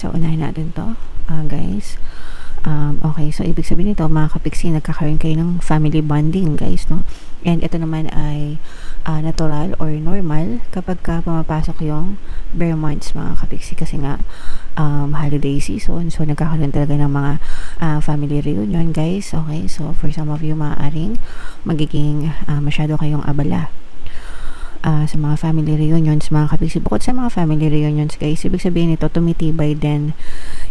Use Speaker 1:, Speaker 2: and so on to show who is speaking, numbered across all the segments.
Speaker 1: So, unahin natin to, guys. Okay, so ibig sabihin nito, mga kapiksi, nagkakaroon kayo ng family bonding, guys, no? And ito naman ay natural or normal kapag ka pumapasok yung bare months, mga kapiksi, kasi nga holiday season, so nagkakaroon talaga ng mga family reunion, guys. Okay, so for some of you, maaaring magiging masyado kayong abala sa mga family reunions, mga kapiksi. Bukod sa mga family reunions, guys, ibig sabihin nito, tumitibay din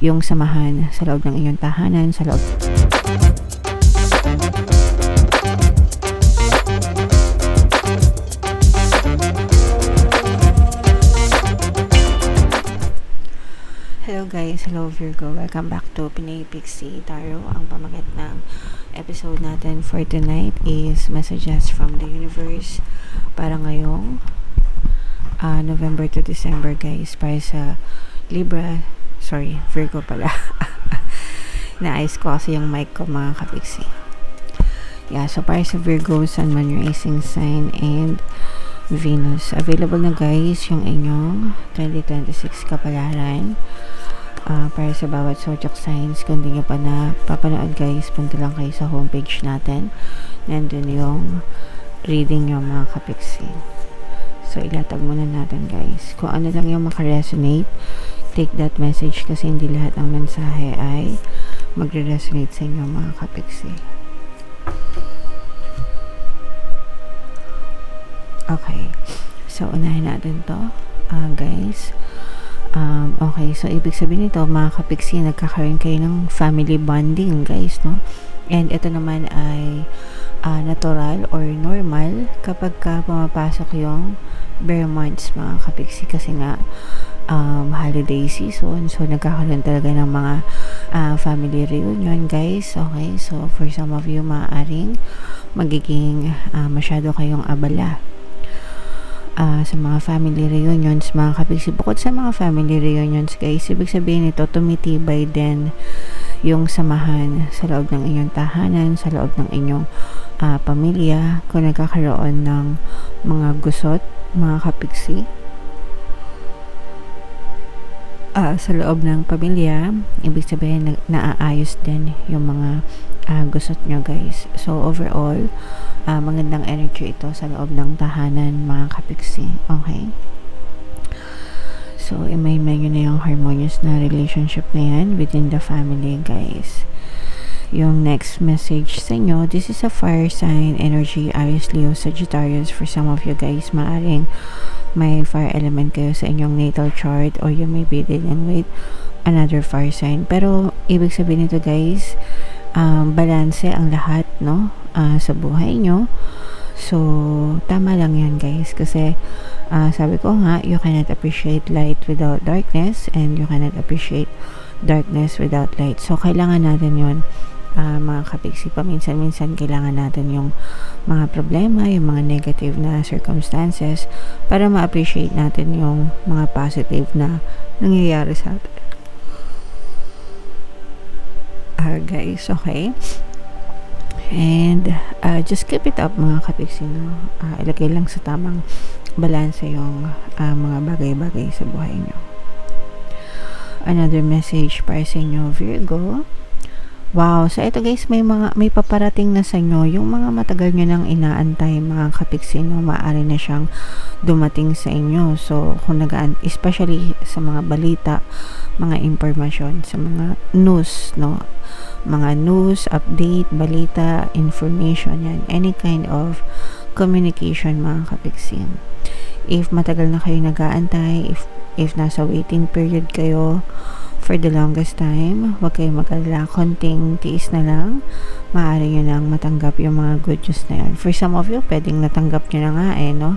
Speaker 1: yung samahan sa loob ng inyong tahanan, sa loob. Hello guys, hello Virgo, welcome back to Pinay Pixie Tarot. Ang pamagat ng episode natin for tonight is messages from the universe para ngayong November to December, guys, para sa Virgo pala. Naayos ko kasi yung mic ko, mga kapiksi. Yeah, so para sa Virgo, Sun, Moon, Rising Sign, and Venus. Available na, guys, yung inyong 2026 kapalaran. Para sa bawat zodiac signs. Kung di nyo pa na papanood, guys, punta lang kayo sa homepage natin. Nandun yung reading nyo, mga kapiksi. So, ilatag muna natin, guys. Kung ano lang yung makaresonate, take that message, kasi hindi lahat ng mensahe ay magre-resonate sa inyo, mga kapiksi. Okay. So, unahin natin to, guys. Okay, so ibig sabihin nito, mga kapiksi, nagkakaroon kayo ng family bonding, guys, no? And ito naman ay natural or normal kapag ka pumapasok yung bare months, mga kapiksi, kasi nga holiday season, so nagkakaroon talaga ng mga family reunion, guys. Okay, so for some of you, maaaring magiging masyado kayong abala sa mga family reunions, mga kapiksi. Bukod sa mga family reunions, guys, ibig sabihin nito, tumitibay din yung samahan sa loob ng inyong tahanan, sa loob ng inyong pamilya. Kung nagkakaroon ng mga gusot, mga kapiksi, sa loob ng pamilya, ibig sabihin naaayos din yung mga gusot nyo, guys. So overall, magandang energy ito sa loob ng tahanan, mga kapiksi. Okay, so may nyo na yung harmonious na relationship na yan within the family, guys. Yung next message sa inyo, this is a fire sign energy, Aries, Leo, Sagittarius. For some of you, guys, maaring may fire element kayo sa inyong natal chart, or you may be dealing with another fire sign. Pero ibig sabihin nito, guys, balanse ang lahat, no, sa buhay nyo. So tama lang yan, guys, kasi sabi ko nga, you cannot appreciate light without darkness, and you cannot appreciate darkness without light. So kailangan natin yon, mga kapiksi. Paminsan-minsan kailangan natin yung mga problema, yung mga negative na circumstances, para ma-appreciate natin yung mga positive na nangyayari sa atin. Guys, okay, and just keep it up, mga kapiksi, no? Ilagay lang sa tamang balanse yung mga bagay-bagay sa buhay nyo. Another message para sa inyo, Virgo. Wow, so ito, guys, may paparating na sa inyo, yung mga matagal nyo nang inaantay, mga kapiksi, no? Maaari na siyang dumating sa inyo. So kung especially sa mga balita, mga impormasyon, sa mga news, no? Mga news, update, balita, information, yan, any kind of communication, mga kapiksi. If matagal na kayo nag-aantay, if nasa waiting period kayo for the longest time, huwag kayong mag-alala, konting tiis na lang, maaari nyo nang matanggap yung mga good news na yan. For some of you, pwedeng natanggap nyo na nga, no,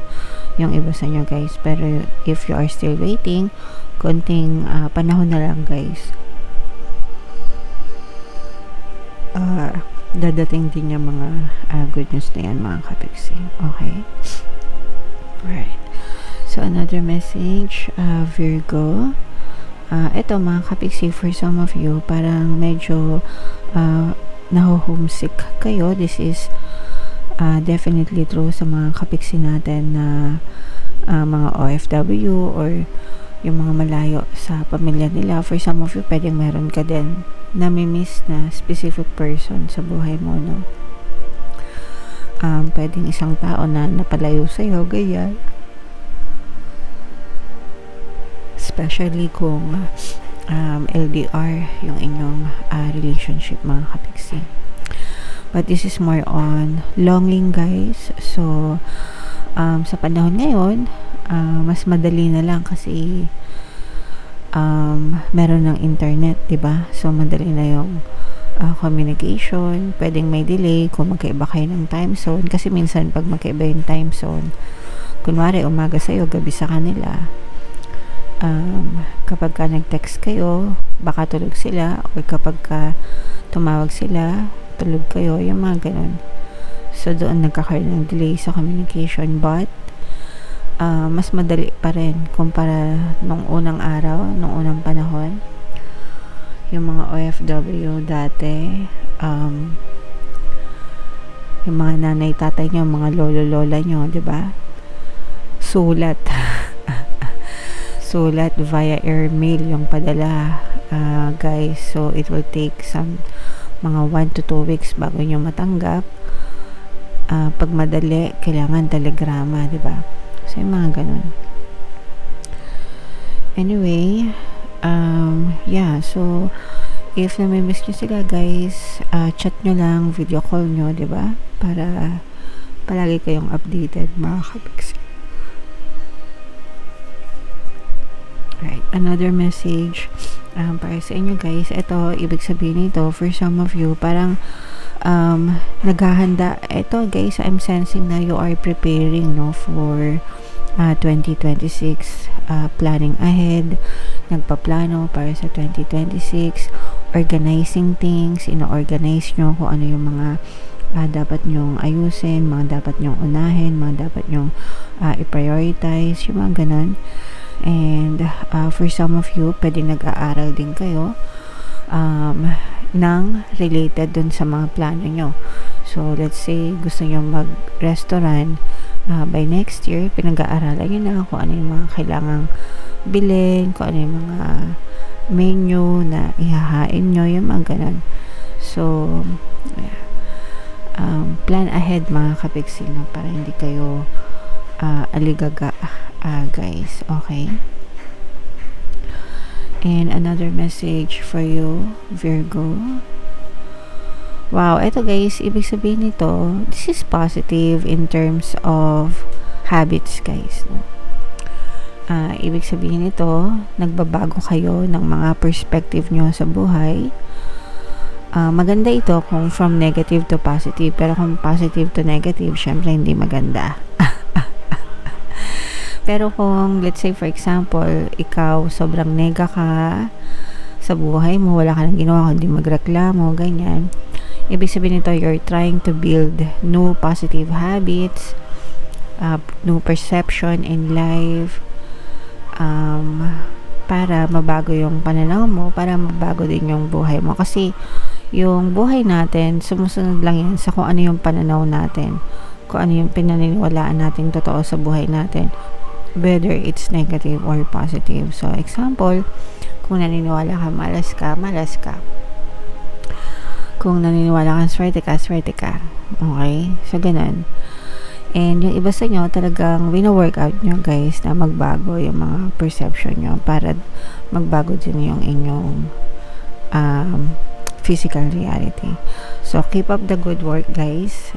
Speaker 1: yung iba sa inyo, guys. Pero if you are still waiting, konting panahon na lang, guys, dadating din yung mga good news na yan, mga kapiksi. Okay, right. So another message, Virgo. Ito, mga kapiksi, for some of you, parang medyo naho-homesick kayo. This is definitely true sa mga kapiksi natin na mga OFW or yung mga malayo sa pamilya nila. For some of you, pwedeng meron ka din nami-miss na specific person sa buhay mo, no? Pwedeng isang tao na napalayo sa'yo, ganyan. Especially kung LDR yung inyong relationship, mga kapiksi. But this is more on longing, guys. So, sa panahon ngayon, mas madali na lang kasi meron ng internet, 'di ba? So madali na yung communication. Pwedeng may delay kung magkaiba kayo ng time zone, kasi minsan pag magkaiba yung time zone, kunwari umaga sa'yo, gabi sa kanila, kapag ka nag-text kayo, baka tulog sila, or kapag ka tumawag sila, tulog kayo, yung mga ganun. So doon nagkakaroon ng delay sa communication, but mas madali pa rin kumpara nung unang araw, nung unang panahon. Yung mga OFW dati, yung mga nanay, tatay nyo, mga lolo-lola nyo, di ba? Sulat. Sulat via airmail yung padala, guys. So, it will take mga 1 to 2 weeks bago nyo matanggap. Pag madali, kailangan telegrama, di ba? So, yung mga ganun. Anyway, yeah, so, if namimiss nyo sila, guys, chat nyo lang, video call nyo, di ba? Para palagi kayong updated, mga kapiksi. Right, another message para sa inyo, guys. Ito, ibig sabihin nito, for some of you, parang naghahanda. Ito, guys, I'm sensing na you are preparing, no, for 2026, planning ahead, nagpaplano para sa 2026, organizing things, ino-organize nyo kung ano yung mga dapat nyong ayusin, mga dapat nyong unahin, mga dapat nyong i-prioritize, yung mga ganun. And for some of you, pwede nag-aaral din kayo ng related dun sa mga plano nyo. So, let's say, gusto nyo mag-restaurant, by next year, pinag-aaralan nyo na kung ano yung mga kailangang bilhin, kung ano yung mga menu na ihahain nyo, yung mga ganun. So, plan ahead, mga kapiksi, no, para hindi kayo aligaga, guys. Okay? And another message for you, Virgo. Wow, eto, guys, ibig sabihin nito, this is positive in terms of habits, guys, no? Ibig sabihin nito, nagbabago kayo ng mga perspective nyo sa buhay. Maganda ito kung from negative to positive, pero kung positive to negative, syempre hindi maganda. Pero kung, let's say, for example, ikaw sobrang nega ka sa buhay mo, wala ka nang ginawa kundi magreklamo, ganyan. Ibig sabihin nito, you're trying to build new positive habits, new perception in life, para mabago yung pananaw mo, para mabago din yung buhay mo. Kasi yung buhay natin, sumusunod lang yan sa kung ano yung pananaw natin, kung ano yung pinaniniwalaan natin totoo sa buhay natin, whether it's negative or positive. So, example, kung naniniwala ka, malas ka. Kung naniniwala ka, swerte ka. Okay? So, ganun. And yung iba sa inyo, talagang wino-workout nyo, guys, na magbago yung mga perception nyo para magbago din yung inyong physical reality. So, keep up the good work, guys.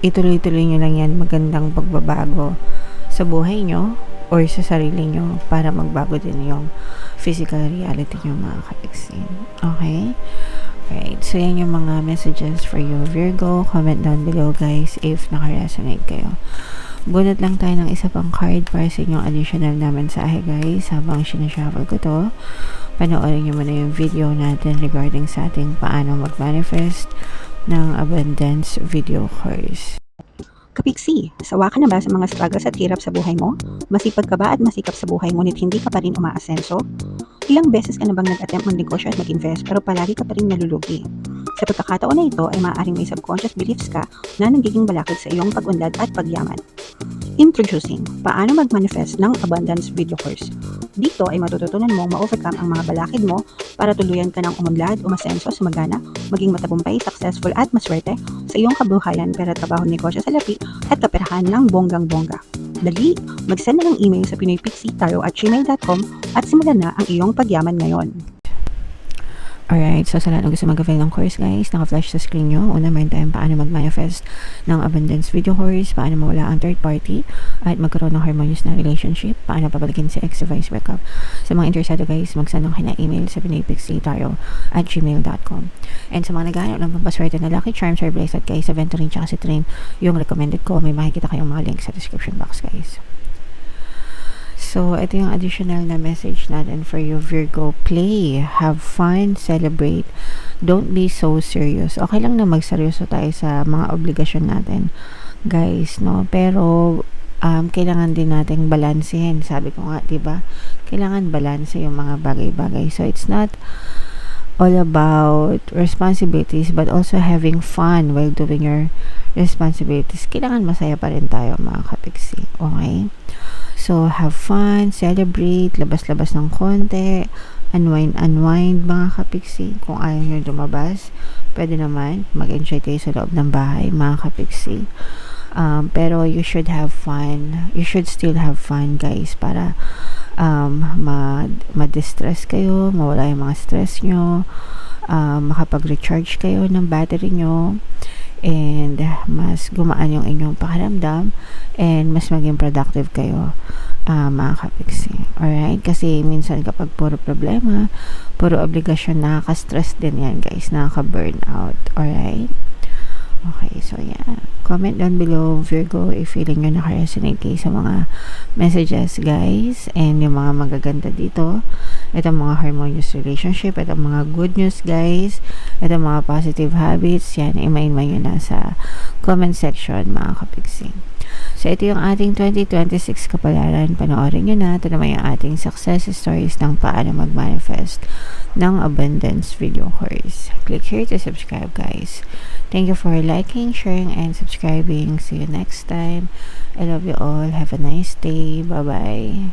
Speaker 1: Ituloy-tuloy nyo lang yan, magandang pagbabago sa buhay nyo or sa sarili nyo para magbago din yung physical reality nyo, mga kapiksi. Okay? Right. So, yan yung mga messages for you, Virgo. Comment down below, guys, if naka-resonate kayo. Bunot lang tayo ng isa pang card para sa inyong additional na mensahe, guys. Habang sinashuffle ko to, panoorin nyo muna yung video natin regarding sa ating paano mag-manifest ng abundance video course.
Speaker 2: Kapiksi, sawa ka na ba sa mga struggles at hirap sa buhay mo? Masipag ka ba at masikap sa buhay ngunit hindi ka pa rin umaasenso? Ilang beses ka na bang nag-attempt mag-negosyo at mag-invest pero palagi ka pa rin nalulugi? Sa pagkakataon na ito ay maaaring may subconscious beliefs ka na nagiging balakid sa iyong pag-unlad at pagyaman. Introducing, paano mag-manifest ng abundance video course. Dito ay matututunan mong ma-overcome ang mga balakid mo para tuluyan ka ng umunlad, umasenso, sumagana, maging matagumpay, successful at maswerte sa iyong kabuhayan, pera, trabaho, negosyo, salapi at kaperahan ng bonggang-bongga. Dali, mag-send na ng email sa pinoypixie@gmail.com at simulan na ang iyong pagyaman ngayon.
Speaker 1: Alright, so sa lahat ng gusto mag-avail ng course guys, naka-flash sa screen nyo. Una, meron tayong paano mag-manifest ng abundance video course, paano mawala ang third party, at magkaroon ng harmonious na relationship, paano pabalikin si ex sa vice breakup. Sa mga interesado guys, mag-send ng email sa pinoypixie@gmail.com. And sa mga naghahanap ng pampaswerte na lucky charms or bracelet guys, sa Venturing tsaka Citrine, yung recommended ko, may makikita kayong mga links sa description box guys. So, ito yung additional na message natin for you, Virgo. Play, have fun, celebrate. Don't be so serious. Okay lang na magseryoso tayo sa mga obligasyon natin, guys, no? Pero, kailangan din nating balansehin. Sabi ko nga, diba? Kailangan balanse yung mga bagay-bagay. So, it's not all about responsibilities, but also having fun while doing your responsibilities. Kailangan masaya pa rin tayo, mga kapiksi. Okay? So, have fun, celebrate, labas-labas ng konti, unwind, mga kapiksi. Kung ayaw nyo lumabas, pwede naman mag-enjoy kayo sa loob ng bahay, mga kapiksi. Pero you should have fun. You should still have fun, guys, para ma-distress kayo, mawala yung mga stress nyo, makapag-recharge kayo ng battery nyo, and mas gumaan yung inyong pakiramdam, and mas maging productive kayo, mga kapiksi. Alright? Kasi minsan kapag puro problema, puro obligasyon, nakaka-stress din yan guys, nakaka-burnout. Alright? Okay, so yeah. Comment down below, Virgo, if feeling nyo naka-resonate kayo sa mga messages, guys. And yung mga magaganda dito. Itong mga harmonious relationship. Itong mga good news, guys. Itong mga positive habits. Yan, i-main-main nyo na sa comment section, mga kapiksi. So, ito yung ating 2026 kapalaran. Panoorin nyo na. Ito naman yung ating success stories ng paano mag-manifest ng abundance video course. Click here to subscribe, guys. Thank you for liking, sharing, and subscribing. See you next time. I love you all. Have a nice day. Bye-bye.